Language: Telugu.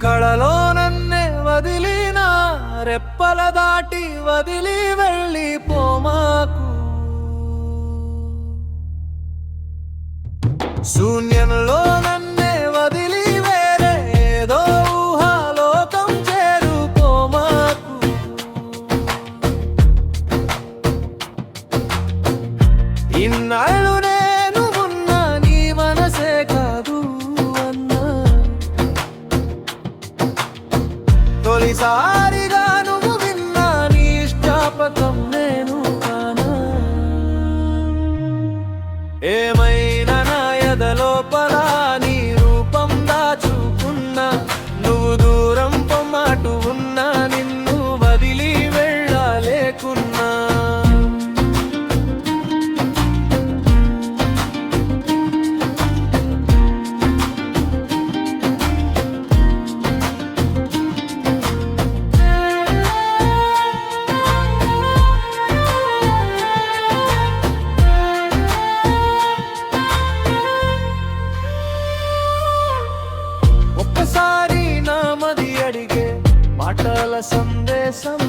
కళలో నన్నే వదిలినా రెప్పల దాటి వదిలి వెళ్ళిపోమాకు. శూన్యంలో నన్నే వదిలి వేరే ఏదో ఊహాలోకం చేరుకోమాకు. ఇన్నాళ్ళు నేను ఉన్నా నీ మనసే కాదు అన్నా. తొలిసారిగా నువ్వు విన్నా నీ ఇష్టాపకం నేను కానా. ఏమైనా నా ఎదలోపల నీ రూపం దాచుకున్నా. నువ్వు దూరం పొమ్మాటు ఉన్నా నిన్ను వదిలి వెళ్ళలేకున్నా. ఒక్కసారి నా మది అడిగే మాటల సందేశం